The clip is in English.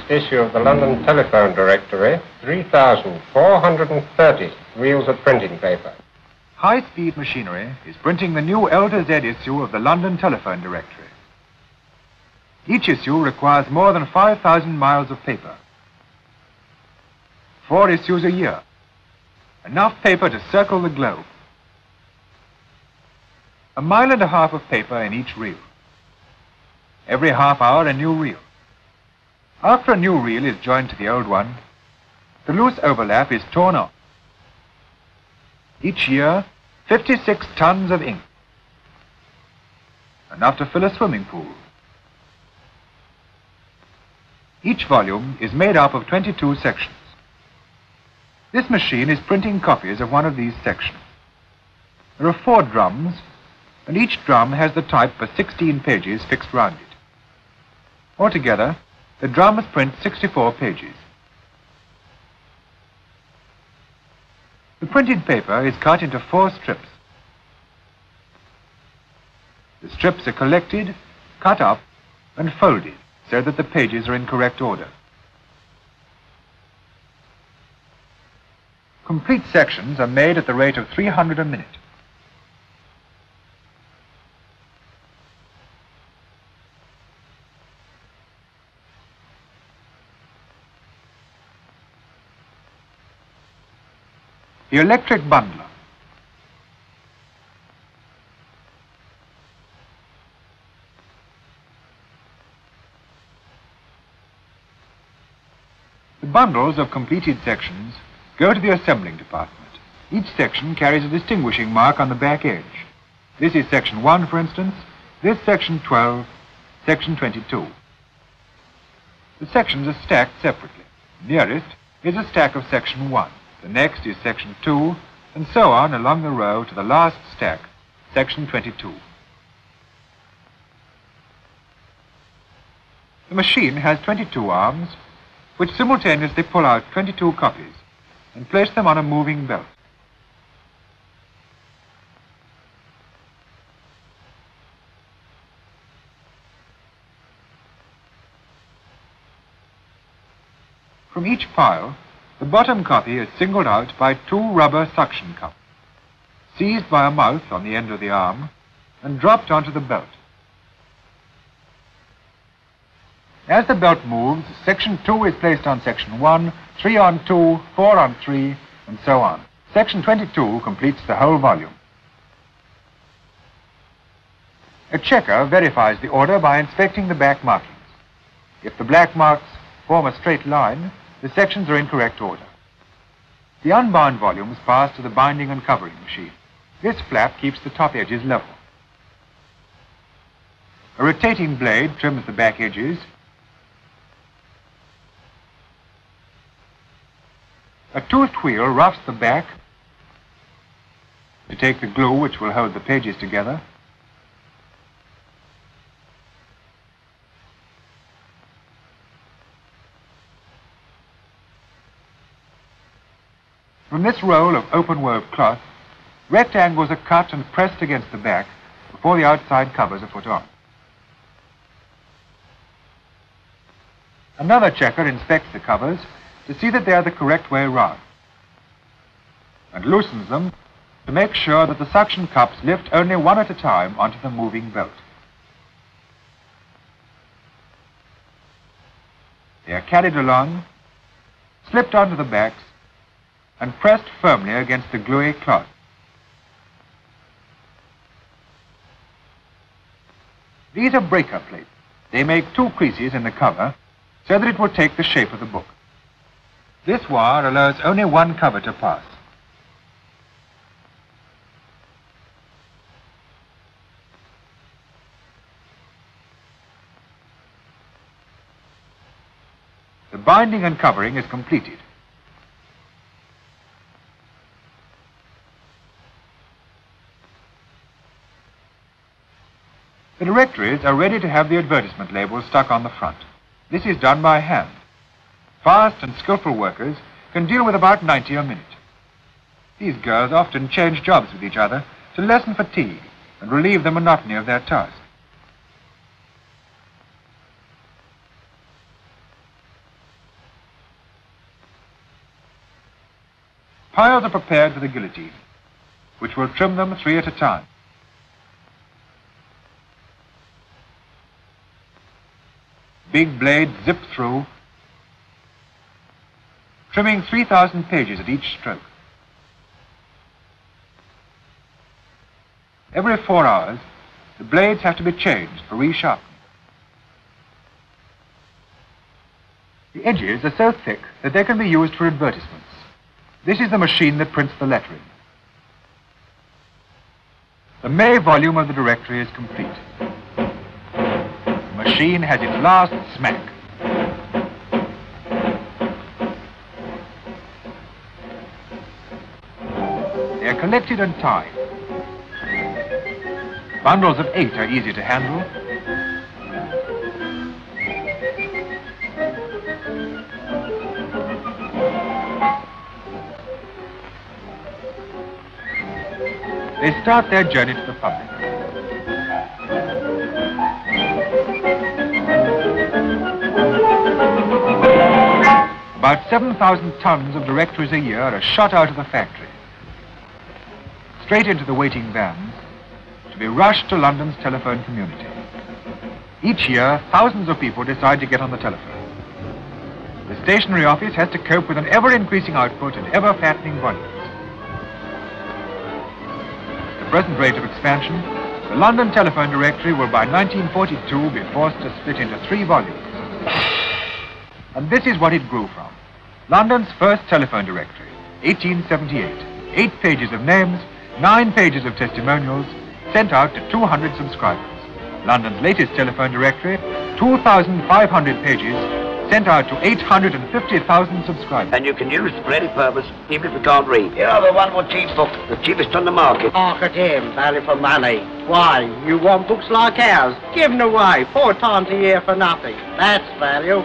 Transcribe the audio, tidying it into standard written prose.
Issue of the London Telephone Directory, 3,430 reels of printing paper. High-speed machinery is printing the new L to Z issue of the London Telephone Directory. Each issue requires more than 5,000 miles of paper. 4 issues a year. Enough paper to circle the globe. 1.5 miles of paper in each reel. Every half hour a new reel. After a new reel is joined to the old one, the loose overlap is torn off. Each year, 56 tons of ink. Enough to fill a swimming pool. Each volume is made up of 22 sections. This machine is printing copies of one of these sections. There are 4 drums, and each drum has the type for 16 pages fixed round it. Altogether, the drums print 64 pages. The printed paper is cut into 4 strips. The strips are collected, cut up, and folded so that the pages are in correct order. Complete sections are made at the rate of 300 a minute. The electric bundler. The bundles of completed sections go to the assembling department. Each section carries a distinguishing mark on the back edge. This is section 1, for instance, this section 12, section 22. The sections are stacked separately. Nearest is a stack of section 1. The next is section 2, and so on along the row to the last stack, section 22. The machine has 22 arms, which simultaneously pull out 22 copies and place them on a moving belt. From each pile, the bottom copy is singled out by 2 rubber suction cups, seized by a mouth on the end of the arm, and dropped onto the belt. As the belt moves, section 2 is placed on section 1, 3 on 2, 4 on 3, and so on. Section 22 completes the whole volume. A checker verifies the order by inspecting the back markings. If the black marks form a straight line, the sections are in correct order. The unbound volumes pass to the binding and covering machine. This flap keeps the top edges level. A rotating blade trims the back edges. A toothed wheel roughs the back to take the glue which will hold the pages together. From this roll of open-wove cloth, rectangles are cut and pressed against the back before the outside covers are put on. Another checker inspects the covers to see that they are the correct way round, and loosens them to make sure that the suction cups lift only one at a time onto the moving belt. They are carried along, slipped onto the backs, and pressed firmly against the gluey cloth. These are breaker plates. They make 2 creases in the cover so that it will take the shape of the book. This wire allows only one cover to pass. The binding and covering is completed. The directories are ready to have the advertisement labels stuck on the front. This is done by hand. Fast and skillful workers can deal with about 90 a minute. These girls often change jobs with each other to lessen fatigue and relieve the monotony of their task. Piles are prepared for the guillotine, which will trim them 3 at a time. Big blades zip through, trimming 3,000 pages at each stroke. Every 4 hours, the blades have to be changed for resharpening. The edges are so thick that they can be used for advertisements. This is the machine that prints the lettering. The May volume of the directory is complete. The machine has its last smack. They are collected and tied. Bundles of 8 are easy to handle. They start their journey to the public. About 7,000 tons of directories a year are shot out of the factory, straight into the waiting vans, to be rushed to London's telephone community. Each year, thousands of people decide to get on the telephone. The stationery office has to cope with an ever-increasing output and ever-fattening volumes. At the present rate of expansion, the London telephone directory will by 1942 be forced to split into 3 volumes. And this is what it grew from. London's first telephone directory, 1878. 8 pages of names, 9 pages of testimonials, sent out to 200 subscribers. London's latest telephone directory, 2,500 pages, sent out to 850,000 subscribers. And you can use it for any purpose, even if you can't read. You know the one with cheap book, the cheapest on the market. Look at him, value for money. Why, you want books like ours? Give them away 4 times a year for nothing. That's value.